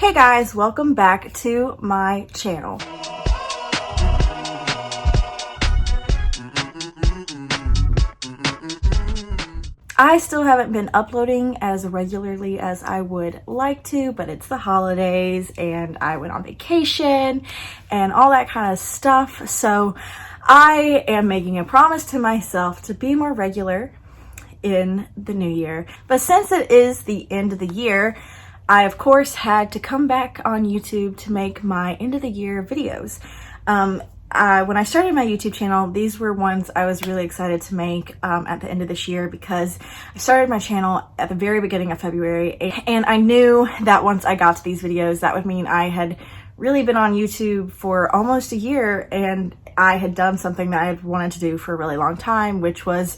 Hey guys, welcome back to my channel. I still haven't been uploading as regularly as I would like to, but it's the holidays and I went on vacation and all that kind of stuff. So I am making a promise to myself to be more regular in the new year. But since it is the end of the year, I of course had to come back on YouTube to make my end of the year videos. When I started my YouTube channel, these were ones I was really excited to make at the end of this year because I started my channel at the very beginning of February, and I knew that once I got to these videos, that would mean I had really been on YouTube for almost a year, and I had done something that I had wanted to do for a really long time, which was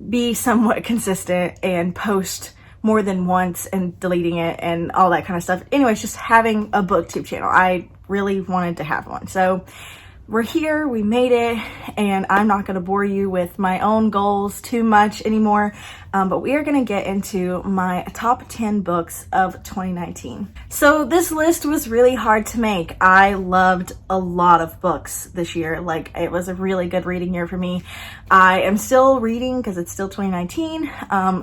be somewhat consistent and post more than once and deleting it and all that kind of stuff. Anyways, just having a booktube channel. I really wanted to have one. So we're here, we made it, and I'm not going to bore you with my own goals too much anymore, but we are going to get into my top 10 books of 2019. So this list was really hard to make. I loved a lot of books this year. Like, it was a really good reading year for me. I am still reading because it's still 2019,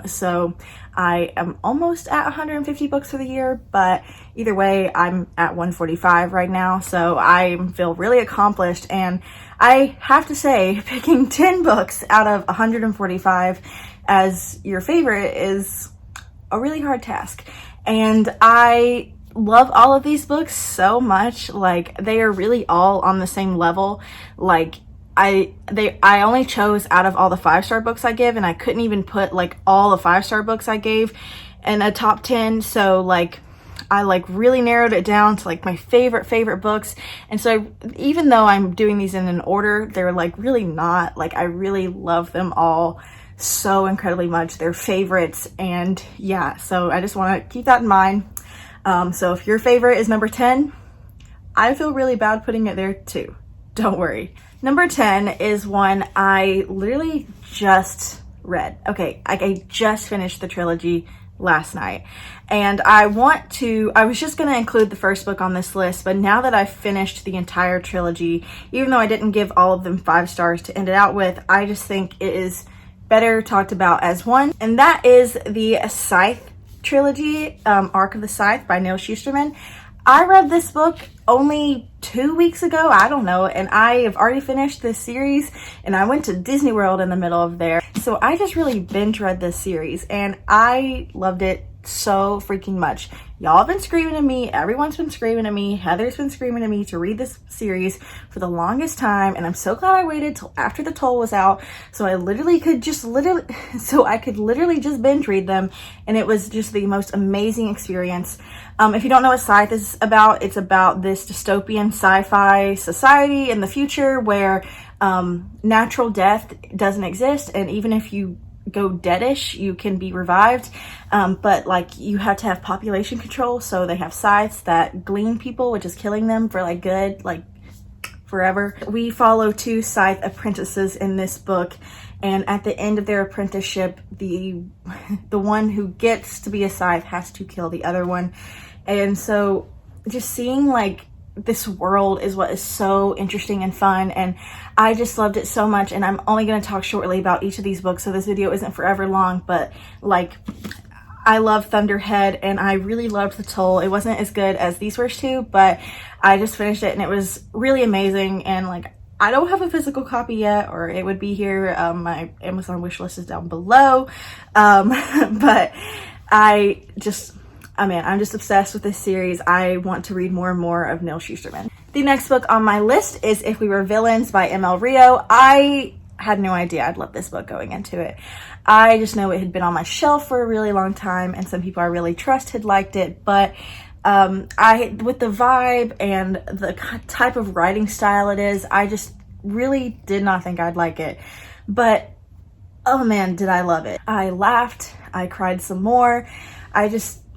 so I am almost at 150 books for the year, but either way, I'm at 145 right now, so I feel really accomplished. And I have to say, picking 10 books out of 145 as your favorite is a really hard task. And I love all of these books so much. Like, they are really all on the same level. Like, I only chose out of all the 5-star books I give, and I couldn't even put like all the 5-star books I gave in a top 10. So like, I like really narrowed it down to like my favorite books. And so even though I'm doing these in an order, they're like really not. Like, I really love them all so incredibly much. They're favorites, and yeah, so I just want to keep that in mind. So if your favorite is number 10, I feel really bad putting it there too. Don't worry. Number 10 is one I literally just read. Okay, I just finished the trilogy last night, and I was just going to include the first book on this list, but now that I've finished the entire trilogy, even though I didn't give all of them 5 stars to end it out with, I just think it is better talked about as one, and that is the Scythe trilogy, Arc of the Scythe by Neil Shusterman. I read this book only 2 weeks ago, I don't know, and I have already finished this series, and I went to Disney World in the middle of there. So I just really binge read this series, and I loved it so freaking much. Y'all have been screaming at me, everyone's been screaming at me, Heather's been screaming at me to read this series for the longest time, and I'm so glad I waited till after the toll was out, so I could literally just binge read them, and it was just the most amazing experience. If you don't know what Scythe is about, it's about this dystopian sci-fi society in the future where natural death doesn't exist, and even if you go deadish, you can be revived, but like, you have to have population control, so they have scythes that glean people, which is killing them for like good, like forever. We follow 2 scythe apprentices in this book, and at the end of their apprenticeship, the one who gets to be a scythe has to kill the other one. And so just seeing like this world is what is so interesting and fun, and I just loved it so much. And I'm only going to talk shortly about each of these books, so this video isn't forever long, but like, I love Thunderhead, and I really loved The Toll. It wasn't as good as these first 2, but I just finished it, and it was really amazing. And like, I don't have a physical copy yet, or it would be here. My Amazon wish list is down below, but I'm just obsessed with this series. I want to read more and more of Neil Shusterman. The next book on my list is If We Were Villains by M.L. Rio. I had no idea I'd love this book going into it. I just know it had been on my shelf for a really long time, and some people I really trust had liked it, but with the vibe and the type of writing style it is, I just really did not think I'd like it. But oh man, did I love it. I laughed, I cried some more.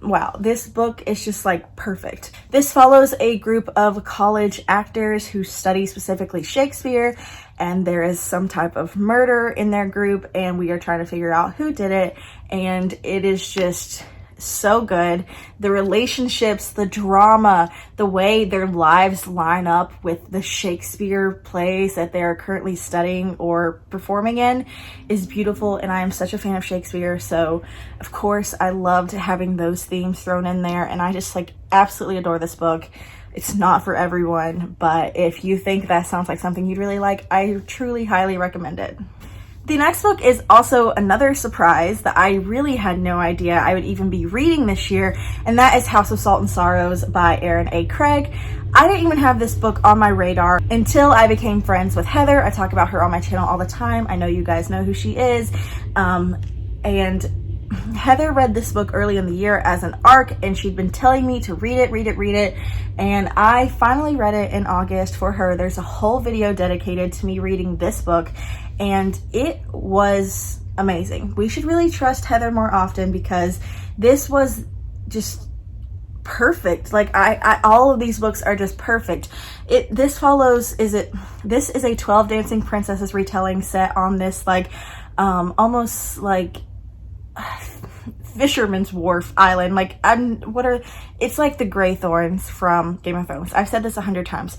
Wow, this book is just like perfect. This follows a group of college actors who study specifically Shakespeare, and there is some type of murder in their group, and we are trying to figure out who did it. And it is just so good. The relationships, the drama, the way their lives line up with the Shakespeare plays that they're currently studying or performing in is beautiful. And I am such a fan of Shakespeare. So of course I loved having those themes thrown in there. And I just like absolutely adore this book. It's not for everyone, but if you think that sounds like something you'd really like, I truly highly recommend it. The next book is also another surprise that I really had no idea I would even be reading this year, and that is House of Salt and Sorrows by Erin A. Craig. I didn't even have this book on my radar until I became friends with Heather. I talk about her on my channel all the time. I know you guys know who she is. And Heather read this book early in the year as an ARC, and she'd been telling me to read it. And I finally read it in August for her. There's a whole video dedicated to me reading this book, and it was amazing. We should really trust Heather more often because this was just perfect. Like all of these books are just perfect. This is a 12 Dancing Princesses retelling set on this like almost like Fisherman's Wharf Island. Like it's like the Greythorns from Game of Thrones. I've said this 100 times.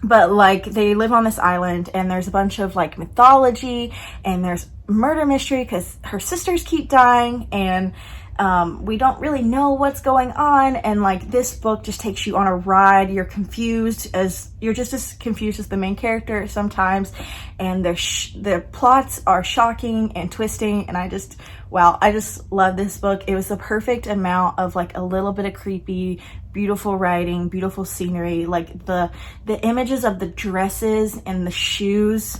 But like they live on this island and there's a bunch of like mythology and there's murder mystery because her sisters keep dying and we don't really know what's going on. And like this book just takes you on a ride. You're just as confused as the main character sometimes. And the plots are shocking and twisting. And I just love this book. It was the perfect amount of like a little bit of creepy, beautiful writing, beautiful scenery, like the images of the dresses and the shoes.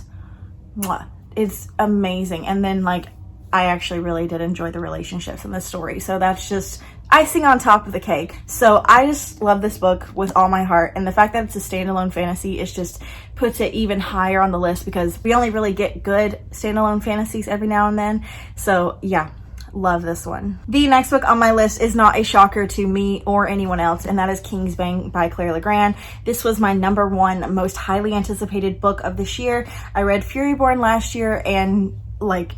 Mwah, it's amazing. And then like I actually really did enjoy the relationships in the story. So that's just icing on top of the cake. So I just love this book with all my heart. And the fact that it's a standalone fantasy is just puts it even higher on the list because we only really get good standalone fantasies every now and then. So yeah, love this one. The next book on my list is not a shocker to me or anyone else, and that is Kingsbane by Claire Legrand. This was my #1 most highly anticipated book of this year. I read Furyborn last year, and like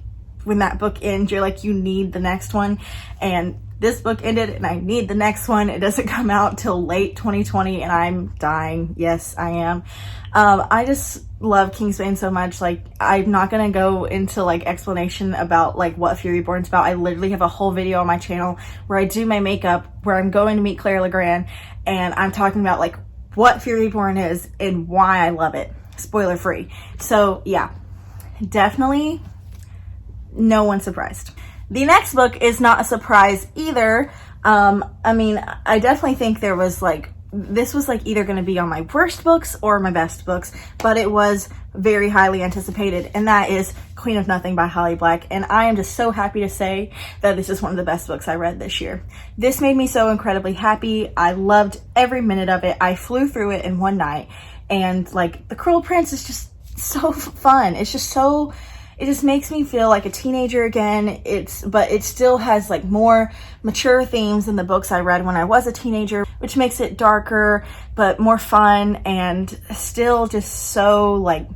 when that book ends, you're like, you need the next one. And this book ended and I need the next one. It doesn't come out till late 2020 and I'm dying. Yes, I am. I just love Kingsbane so much. Like, I'm not gonna go into like explanation about like what Furyborn's about. I literally have a whole video on my channel where I do my makeup, where I'm going to meet Claire Legrand and I'm talking about like what Furyborn is and why I love it. Spoiler free. So yeah, definitely no one's surprised. The next book is not a surprise either. I mean, I definitely think this was like either going to be on my worst books or my best books, but it was very highly anticipated, and that is Queen of Nothing by Holly Black. And I am just so happy to say that this is one of the best books I read this year. This made me so incredibly happy. I loved every minute of it. I flew through it in one night, and like The Cruel Prince is just so fun. It just makes me feel like a teenager again. But it still has like more mature themes than the books I read when I was a teenager, which makes it darker, but more fun and still just so like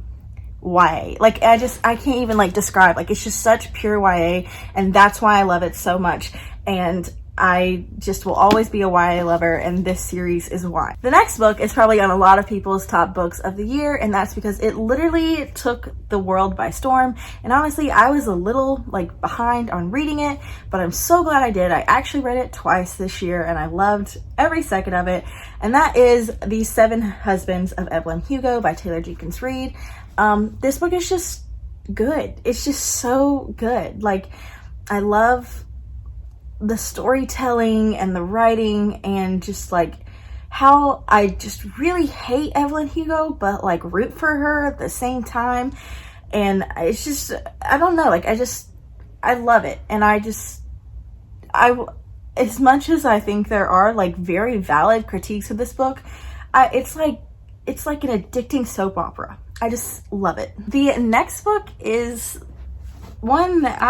YA. Like I can't even like describe, like it's just such pure YA, and that's why I love it so much. And I just will always be a YA lover, and this series is why. The next book is probably on a lot of people's top books of the year, and that's because it literally took the world by storm. And honestly, I was a little like behind on reading it, but I'm so glad I did. I actually read it twice this year, and I loved every second of it. And that is The 7 Husbands of Evelyn Hugo by Taylor Jenkins Reid. This book is just good. It's just so good. Like, I love the storytelling and the writing, and just like how I just really hate Evelyn Hugo but like root for her at the same time. And it's just, I don't know, like I love it. And as much as I think there are like very valid critiques of this book, it's like an addicting soap opera. I just love it. The next book is one that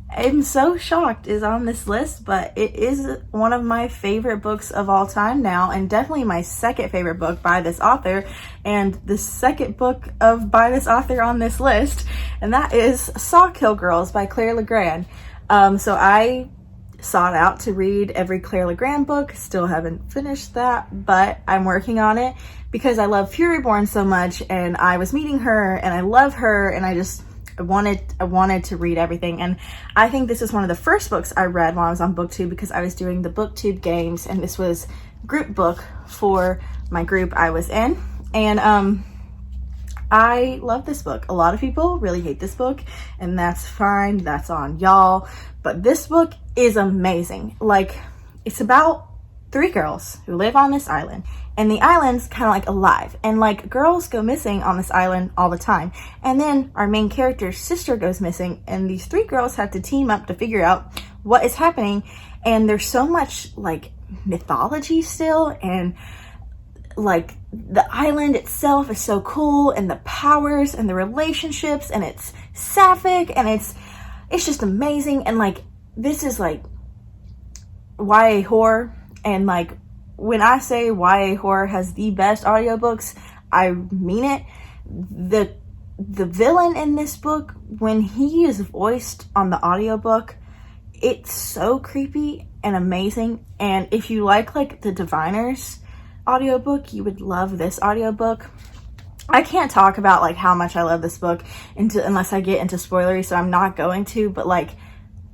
I'm so shocked is on this list, but it is one of my favorite books of all time now, and definitely my second favorite book by this author, and the second book by this author on this list, and that is Sawkill Girls by Claire Legrand. So I sought out to read every Claire Legrand book. Still haven't finished that, but I'm working on it because I love Fury Born so much, and I was meeting her and I love her, and I wanted to read everything. And I think this is one of the first books I read while I was on BookTube, because I was doing the BookTube games, and this was group book for my group I was in. And I love this book. A lot of people really hate this book, and that's fine. That's on y'all. But this book is amazing. Like, it's about 3 girls who live on this island, and the island's kind of like alive, and like girls go missing on this island all the time. And then our main character's sister goes missing, and these 3 girls have to team up to figure out what is happening. And there's so much like mythology still, and like the island itself is so cool, and the powers and the relationships, and it's sapphic, and it's just amazing. And like, this is like YA horror, and like when I say YA horror has the best audiobooks, I mean it. The villain in this book, when he is voiced on the audiobook, it's so creepy and amazing. And if you like the Diviners audiobook, you would love this audiobook. I can't talk about like how much I love this book unless I get into spoilery, so I'm not going to, but like,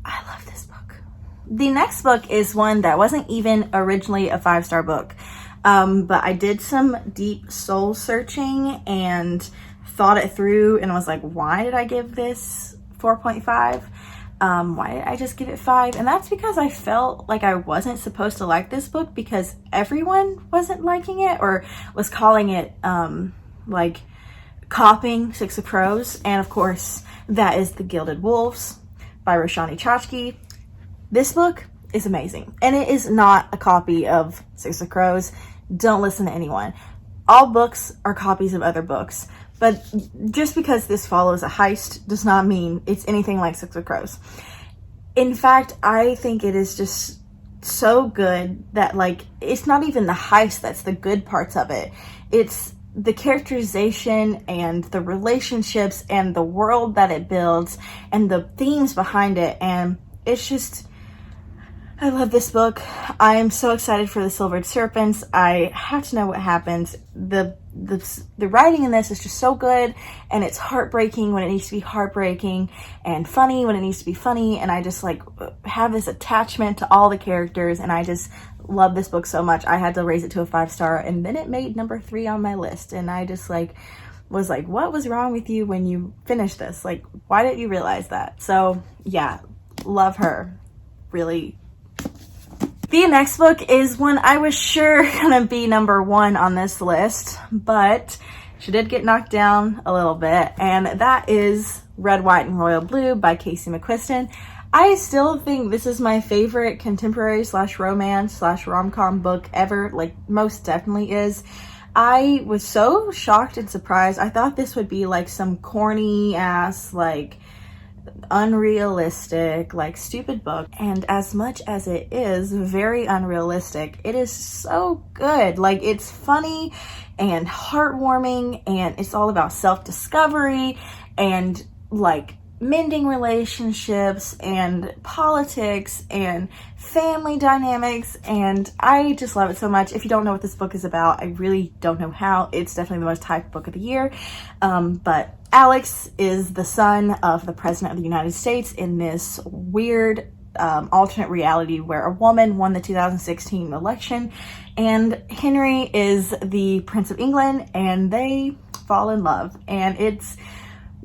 I love this book. The next book is one that wasn't even originally a 5-star book, but I did some deep soul searching and thought it through, and was like, why did I give this 4.5? Why did I just give it 5? And that's because I felt like I wasn't supposed to like this book, because everyone wasn't liking it or was calling it like copying Six of Crows. And of course, that is The Gilded Wolves by Roshani Chachki. This book is amazing, and it is not a copy of Six of Crows. Don't listen to anyone. All books are copies of other books. But just because this follows a heist does not mean it's anything like Six of Crows. In fact, I think it is just so good that like, it's not even the heist that's the good parts of it. It's the characterization and the relationships and the world that it builds and the themes behind it. And it's just, I love this book. I am so excited for the Silvered Serpents. I have to know what happens. The writing in this is just so good, and it's heartbreaking when it needs to be heartbreaking, and funny when it needs to be funny. And I just like have this attachment to all the characters, and I just love this book so much. I had to raise it to a 5-star, and then it made number 3 on my list. And I just like was like, what was wrong with you when you finished this? Like, why didn't you realize that? So yeah, love her. Really. The next book is one I was sure gonna be number 1 on this list, but she did get knocked down a little bit, and that is Red, White, and Royal Blue by Casey McQuiston. I still think this is my favorite contemporary / romance / rom-com book ever. Like, most definitely is. I was so shocked and surprised. I thought this would be like some corny ass, like unrealistic, like stupid book, and as much as it is very unrealistic, it is so good. Like, it's funny and heartwarming, and it's all about self-discovery and like mending relationships and politics and family dynamics, and I just love it so much. If you don't know what this book is about, I really don't know how. It's definitely the most hyped book of the year. But Alex is the son of the President of the United States in this weird alternate reality where a woman won the 2016 election, and Henry is the Prince of England, and they fall in love, and it's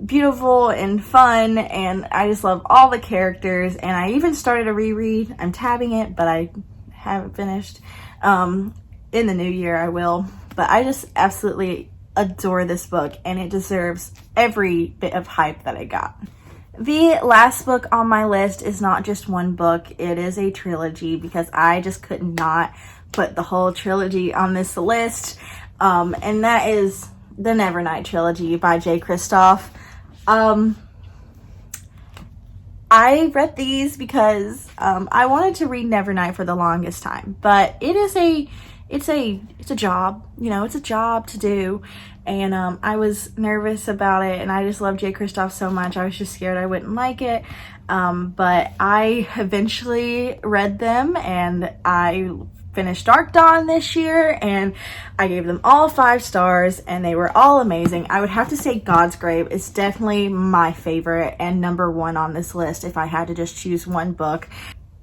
beautiful and fun, and I just love all the characters. And I even started a reread. I'm tabbing it, but I haven't finished. In the new year I will, but I just absolutely adore this book, and it deserves every bit of hype that I got. The last book on my list is not just one book, it is a trilogy, because I just could not put the whole trilogy on this list, and that is the Nevernight trilogy by Jay Kristoff. I read these because I wanted to read Nevernight for the longest time, but it's a job, you know, it's a job to do, and I was nervous about it, and I just love Jay Kristoff so much. I was just scared I wouldn't like it. but I eventually read them, and I finished Dark Dawn this year, and I gave them all 5 stars, and they were all amazing. I would have to say God's Grave is definitely my favorite and number 1 on this list if I had to just choose one book.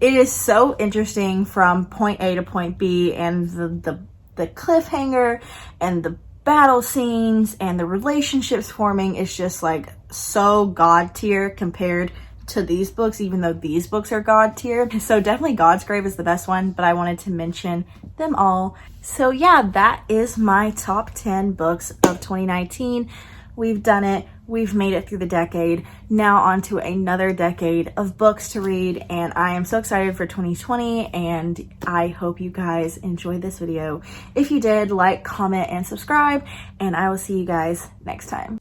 It is so interesting from point A to point B, and the cliffhanger and the battle scenes and the relationships forming is just like so God tier compared to these books, even though these books are God tier. So definitely God's Grave is the best one, but I wanted to mention them all. So yeah, that is my top 10 books of 2019. We've done it. We've made it through the decade. Now on to another decade of books to read, and I am so excited for 2020, and I hope you guys enjoyed this video. If you did, like, comment, and subscribe, and I will see you guys next time.